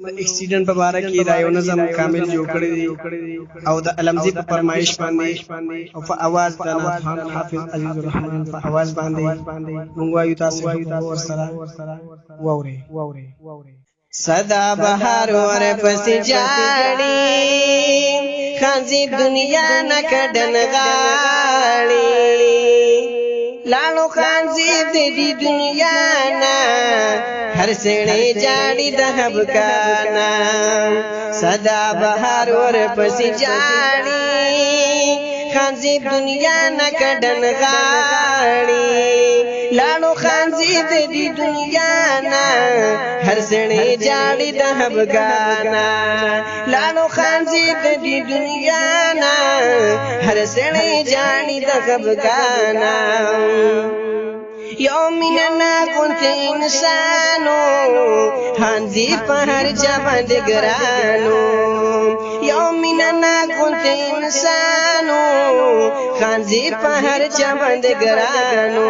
اکسیډنټ په باره کې دا یو نظم کامل جوړ کړی دی او د علمزی په فرمایش باندې او په आवाज د نافحان حافظ عزیز الرحمن په आवाज باندې موږ وایو تاسو ورسره واوري صدا بهار ور پس جاړي خانزي دنیا نکډن غاړي لالو خانزي د دې دنیا نا هر سړی جاړي د حبکانا صدا بهار ور پس جاړي خانزي دنیا نکډن غاړي لالو خانزي د دې دنیا نا هر سړی جاړي د حبکانا لالو خانزي د دې دنیا نا هر سړی جاړي د حبکانا یومنا كنت انسانو خانزي په هر چا باندې ګرانو یومنا كنت انسانو خانزي په هر چا باندې ګرانو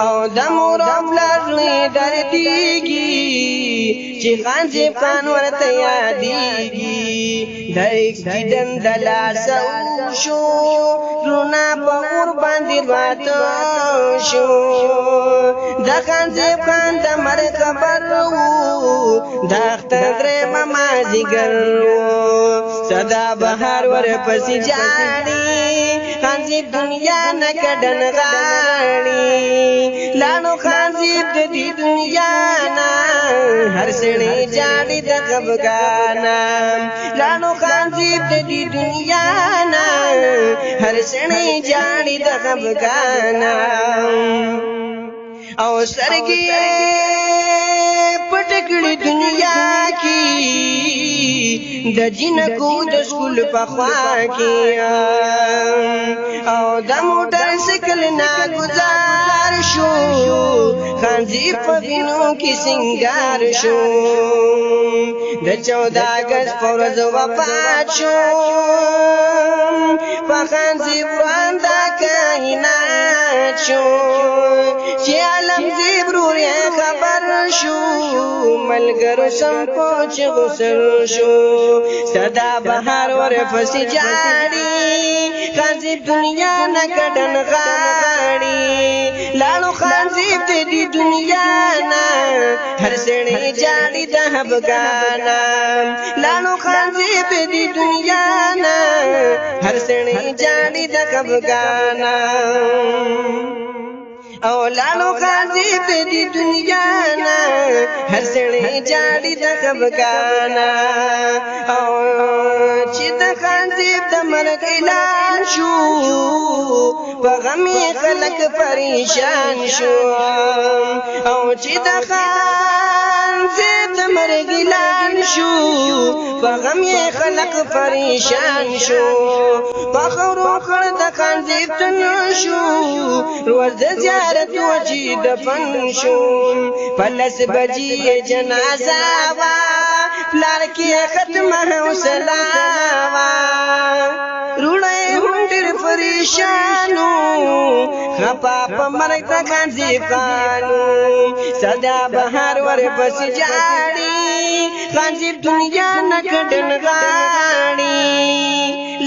او د مور خپل درديږي چې خانزي پان ورته یادېږي د اکسیډنټ د لاسه شو رونا په اور باندې راته شو د خانزي پان د مرګ خبر وو د اختر مما زیګر صدا بهار ور پسې جاړي خانزي دنیا نکډن غاړي لانو خانزي د دې دنیا نا هر سړی جاړي د خبګانا لانو خانزي د دې دنیا نا هر سړی جاړي د خبګانا او سرګي پټکړي دنیا کی د جنکو د سکول په خوا کې او د موټر سایکل نه گزار شو خانزي په وینو کې سنگار شو د 14 اگست پر ورځ وفات شو په خانزي وړاندې کائنات شو چې عالم زیبرور خبر شو ملګرو سم پوچ غسل شو صدا بهار ور پسې جاړي خانزي دنیا نکډن غاړي لالو خانزي د دې دنیا نا هر سړی جاړي د حبګانا لالو خانزي د دې دنیا نا هر سړی جاړي د حبګانا او لالو خانزي د دې دنیا نا هر سړی جاړي د خبګانا او چې د خانزي د مرګ اعلان شو په غمي خلک پریشان شو او چې د خانزي د مرګ اعلان شو په غمي خلک پریشان شو په خورو خړ د خانزي تن شو روز د زیارت وچی دفن شو پلس بجی جنازه وا پلار کی ختم حوصله وا روړې هونډر پریشانو خپا په مرګ د خانزي پانو صدا بهار ور پس جاړي خانزي دنیا نکډن غاړي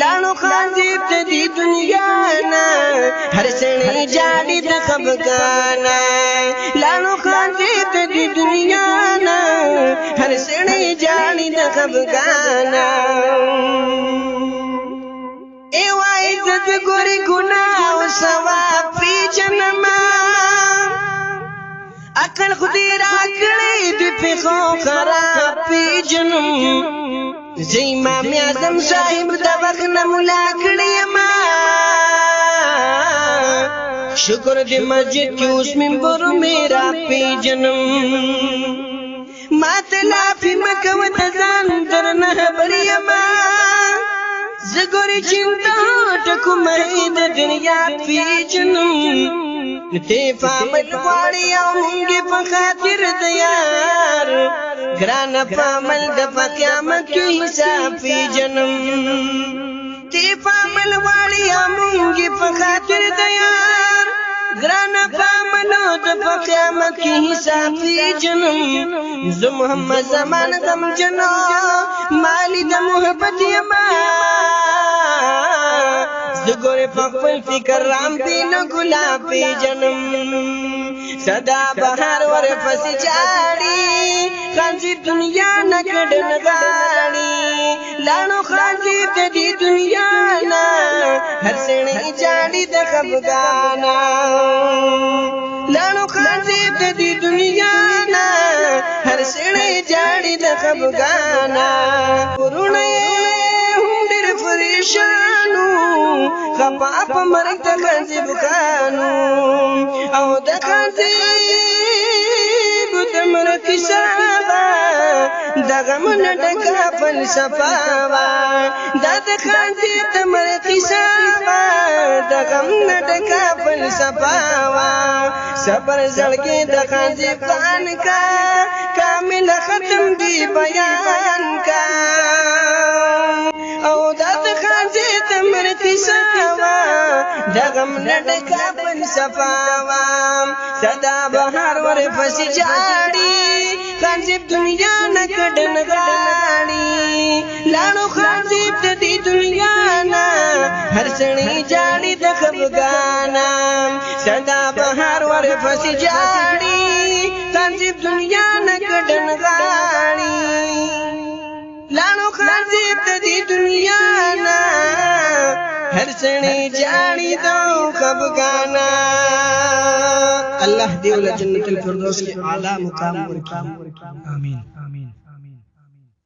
لانو خانزي د دې دنیا نا هر سړی جاړي د خبګانا لانو خانزي د دې دنیا نا هر سړی جاړي د خبګانا ای وای عزت ګوري ګناه او ثواب پی جنما عقل خدای را کړی د پیخو خراب پی جنم زي امام اعظم صاحب د وخت نه مولا کړی ما شکر دې مسجد کې اوس منبر میرا پی جنم ماتلا فی مکو ته ځان درنه بری ما زګوري چنتا ټکو مې د دنیا پی جنم ته فامل غواړي او موږ په خاطر د یار ګران فامل د قیامت کې حساب پی جنم ته فامل غواړي او موږ په خاطر د یار گرانا پامنو د قیامت کی حساب دی جنم ز محمد زمان غم جنو مالی د محبت یما ز ګورې په فکر رام دین ګلاب جنم صدا بهار ور پسې چاړي خانزي دنیا نکړن غاړي لانو خانزي د دې دنیا نا هر سړی چاړي د خفګانا لانو خانزي د دې دنیا نا هر سړی چاړي د خفګانا ورونه هم ډېر پریشانو خپا په مرګ د خانزي بخانو او د خانزي دمر کسابا دغمن ډکا فلسفه وا د خانزي دمر کسابا دغمن ډکا فلسفه وا صبر زړګي د خانزي پان کا کامل ختم دی بیان کا او د خانزي دمر کسابا دغمن ډکا فلسفه وا صدا بهار ور پسې جاړي خانزيب دنیا نکړن غاړي لاړو خانزيب د دې دنیا نا هر سړی جاړي د خفګانا صدا بهار ور پسې جاړي خانزيب دنیا نکړن غاړي لاړو خانزيب د دې دنیا نا هر سړی جاړي د خفګانا الله دې ول جنت الفردوس کې اعلی مقام ورکړي آمین.